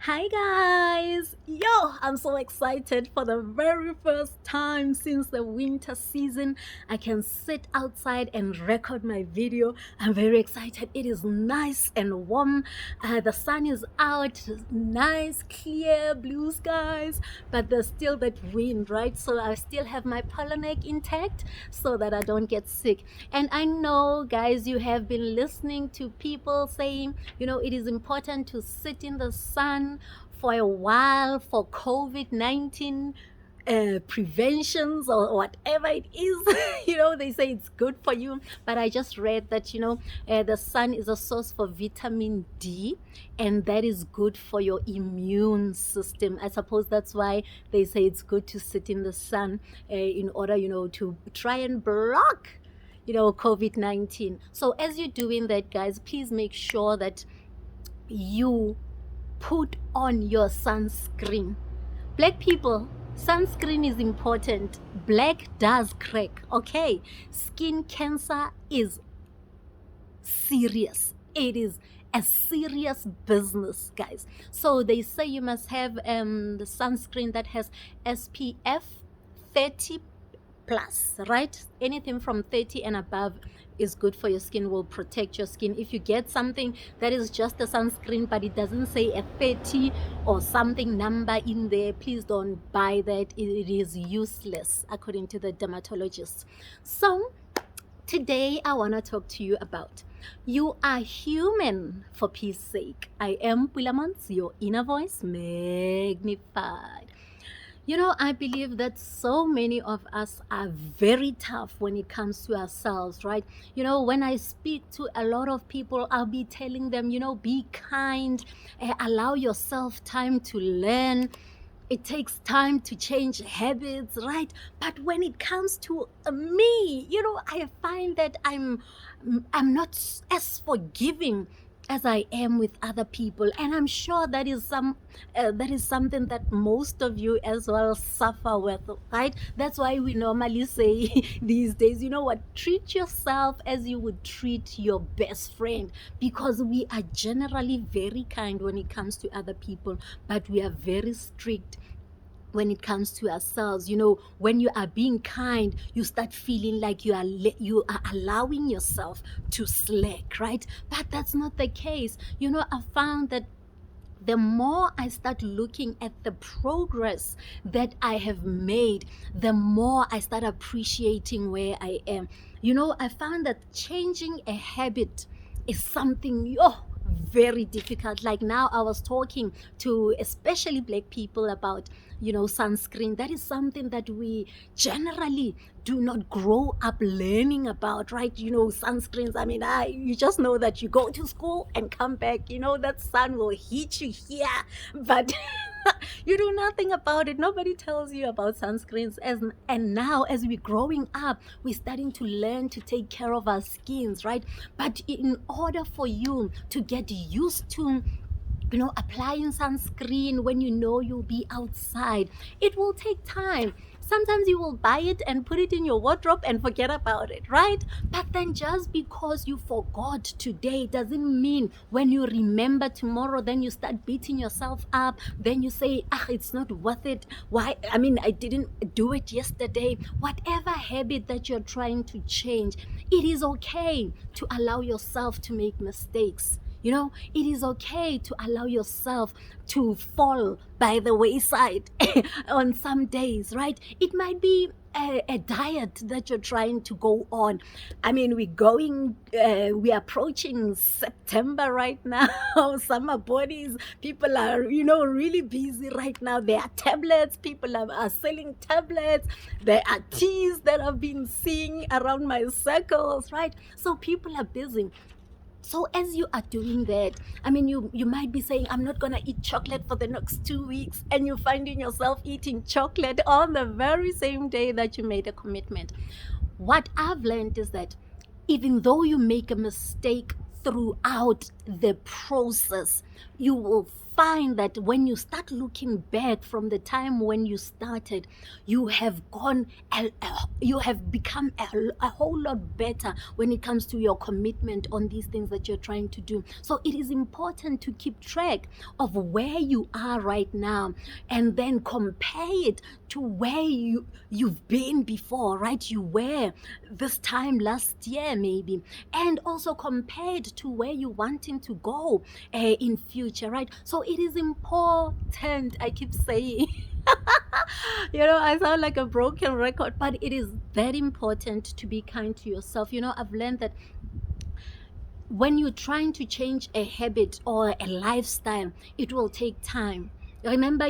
Hi guys! Yo, I'm so excited for the very first time since the winter season. I can sit outside and record my video. I'm very excited. It is nice and warm. The sun is out, nice, clear blue skies, but there's still that wind, right? So I still have my pollen egg intact so that I don't get sick. And I know, guys, you have been listening to people saying, it is important to sit in the sun for a while for COVID-19 preventions or whatever it is. They say it's good for you, but I just read that the sun is a source for vitamin D, and that is good for your immune system. I suppose that's why they say it's good to sit in the sun in order to try and block COVID-19. So as you're doing that, guys, please make sure that you put on your sunscreen. Black people, sunscreen is important. Black does crack, okay? Skin cancer is serious. It is a serious business, guys. So they say you must have the sunscreen that has SPF 30 plus, right? Anything from 30 and above is good for your skin, will protect your skin. If you get something that is just a sunscreen but it doesn't say a 30 or something number in there, please don't buy that. It is useless according to the dermatologist. So today I want to talk to you about you are human, for peace sake. I am Pulaa Montz, your inner voice magnified. I believe that so many of us are very tough when it comes to ourselves, right? When I speak to a lot of people, I'll be telling them, be kind, allow yourself time to learn. It takes time to change habits, right? But when it comes to me, I find that I'm not as forgiving as I am with other people, and I'm sure that is something that most of you as well suffer with, right? That's why we normally say these days, treat yourself as you would treat your best friend, because we are generally very kind when it comes to other people, but we are very strict when it comes to ourselves. When you are being kind, you start feeling like you are allowing yourself to slack, right? But that's not the case. I found that the more I start looking at the progress that I have made, the more I start appreciating where I am. I found that changing a habit is something very difficult. Like now I was talking to especially Black people about sunscreen. That is something that we generally do not grow up learning about, right? Sunscreens, you just know that you go to school and come back, that sun will hit you here, but you do nothing about it. Nobody tells you about sunscreens. And now as we're growing up, we're starting to learn to take care of our skins, right? But in order for you to get used to applying sunscreen when you'll be outside, it will take time. Sometimes you will buy it and put it in your wardrobe and forget about it, right? But then just because you forgot today doesn't mean when you remember tomorrow, then you start beating yourself up. Then you say, it's not worth it. Why? I didn't do it yesterday. Whatever habit that you're trying to change, it is okay to allow yourself to make mistakes. It is okay to allow yourself to fall by the wayside on some days, right? It might be a diet that you're trying to go on. We're approaching September right now. Summer bodies, people are, really busy right now. There are tablets, people are selling tablets. There are teas that I've been seeing around my circles, right? So people are busy. So as you are doing that, you might be saying, I'm not going to eat chocolate for the next 2 weeks, and you're finding yourself eating chocolate on the very same day that you made a commitment. What I've learned is that even though you make a mistake throughout the process, you will find that when you start looking back from the time when you started, you have you have become a whole lot better when it comes to your commitment on these things that you're trying to do. So it is important to keep track of where you are right now and then compare it to where you've been before, right? You were this time last year maybe, and also compared to where you're wanting to go in future, right? So it is important, I keep saying. I sound like a broken record, but it is very important to be kind to yourself. I've learned that when you're trying to change a habit or a lifestyle, it will take time. Remember,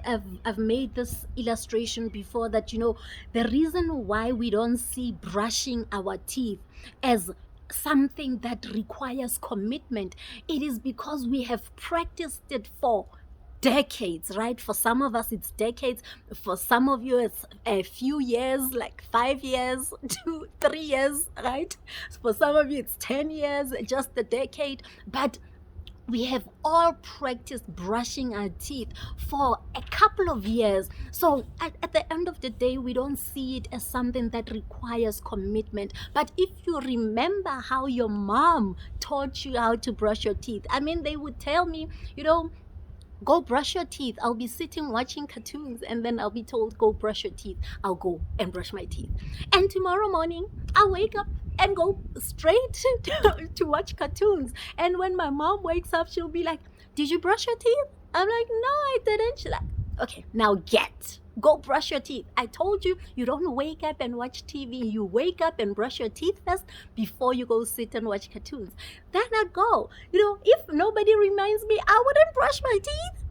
I've made this illustration before that, the reason why we don't see brushing our teeth as something that requires commitment, it is because we have practiced it for decades, right? For some of us, it's decades. For some of you, it's a few years, like 5 years, 2, 3 years, right? For some of you, it's 10 years, just a decade. But we have all practiced brushing our teeth for a couple of years. So at the end of the day, we don't see it as something that requires commitment. But if you remember how your mom taught you how to brush your teeth, they would tell me, go brush your teeth. I'll be sitting watching cartoons and then I'll be told, go brush your teeth. I'll go and brush my teeth. And tomorrow morning, I'll wake up and go straight to watch cartoons. And when my mom wakes up, she'll be like, did you brush your teeth? I'm like, no, I didn't. She's like, okay, now go brush your teeth. I told you, you don't wake up and watch TV. You wake up and brush your teeth first before you go sit and watch cartoons. Then I go. If nobody reminds me, I wouldn't brush my teeth.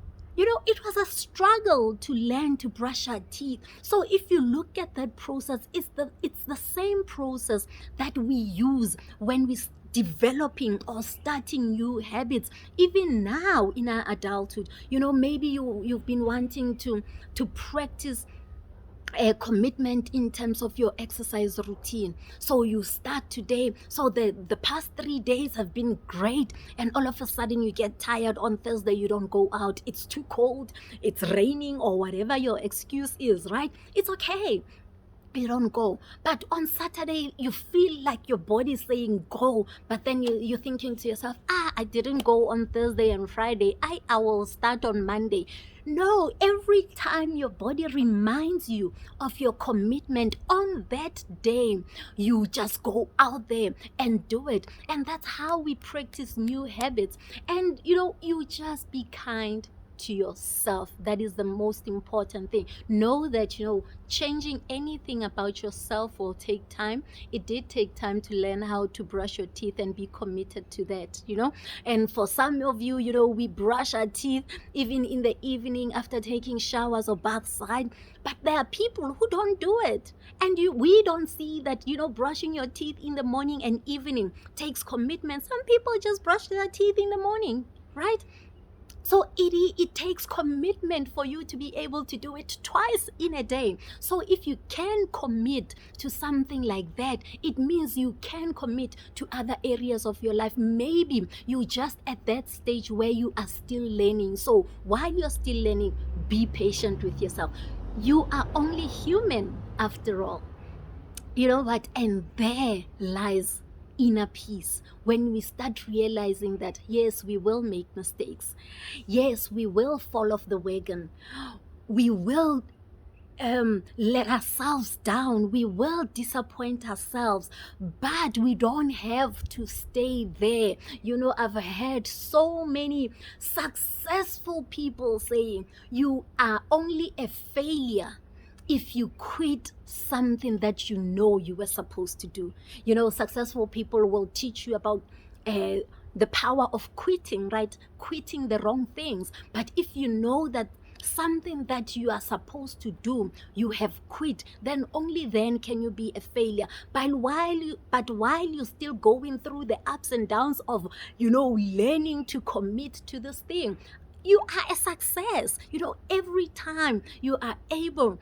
It was a struggle to learn to brush our teeth. So if you look at that process, it's the same process that we use when we developing or starting new habits, even now in our adulthood. Maybe you've been wanting to practice a commitment in terms of your exercise routine. So you start today. So the past 3 days have been great, and all of a sudden you get tired on Thursday, you don't go out. It's too cold, it's raining, or whatever your excuse is, right? It's okay. You don't go. But on Saturday, you feel like your body is saying go, but then you're thinking to yourself, I didn't go on Thursday and Friday. I will start on Monday. No, every time your body reminds you of your commitment on that day, you just go out there and do it. And that's how we practice new habits. And, you just be kind to yourself. That is the most important thing. Know that changing anything about yourself will take time. It did take time to learn how to brush your teeth and be committed to that. And for some of you, we brush our teeth even in the evening after taking showers or baths, right? But there are people who don't do it, and we don't see that brushing your teeth in the morning and evening takes commitment. Some people just brush their teeth in the morning, right? So it takes commitment for you to be able to do it twice in a day. So if you can commit to something like that, it means you can commit to other areas of your life. Maybe you just at that stage where you are still learning. So while you're still learning, be patient with yourself. You are only human after all. You know what? And there lies inner peace when we start realizing that yes, we will make mistakes, yes, we will fall off the wagon, we will let ourselves down, we will disappoint ourselves, but we don't have to stay there. I've heard so many successful people saying you are only a failure if you quit something that you were supposed to do. Successful people will teach you about the power of quitting, right? Quitting the wrong things. But if you know that something that you are supposed to do, you have quit, then only then can you be a failure. But while you're still going through the ups and downs of, learning to commit to this thing, you are a success. Every time you are able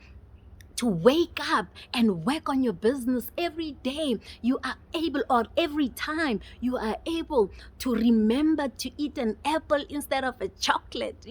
to wake up and work on your business every day, you are able, or every time you are able to remember to eat an apple instead of a chocolate,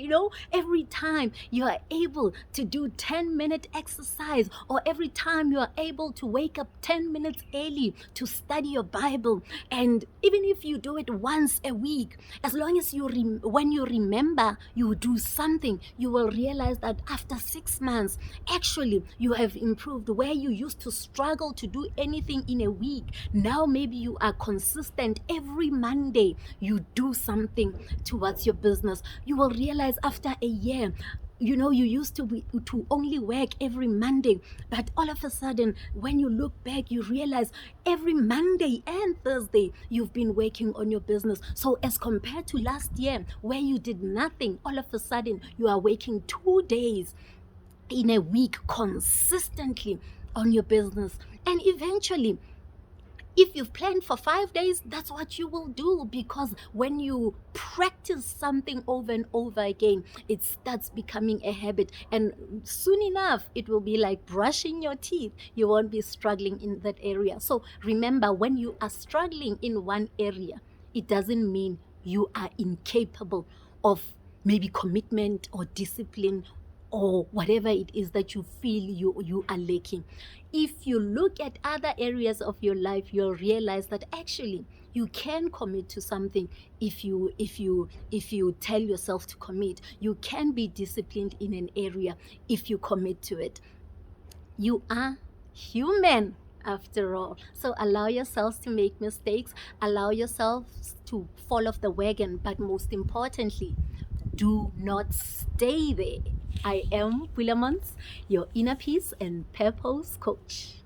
every time you are able to do 10-minute exercise, or every time you are able to wake up 10 minutes early to study your Bible, and even if you do it once a week, as long as when you remember you do something, you will realize that after 6 months, actually you have improved. Where you used to struggle to do anything in a week, now maybe you are consistent. Every Monday you do something towards your business. You will realize after a year, you used to only work every Monday, but all of a sudden when you look back, you realize every Monday and Thursday you've been working on your business. So as compared to last year where you did nothing, all of a sudden you are working 2 days in a week consistently on your business. And eventually, if you've planned for 5 days, that's what you will do, because when you practice something over and over again, it starts becoming a habit. And soon enough, it will be like brushing your teeth. You won't be struggling in that area. So remember, when you are struggling in one area, it doesn't mean you are incapable of maybe commitment or discipline or whatever it is that you feel you are lacking. If you look at other areas of your life, you'll realize that actually you can commit to something if you tell yourself to commit. You can be disciplined in an area if you commit to it. You are human after all. So allow yourselves to make mistakes, allow yourselves to fall off the wagon, but most importantly, do not stay there. I am Pulaa Montz, your inner peace and purpose coach.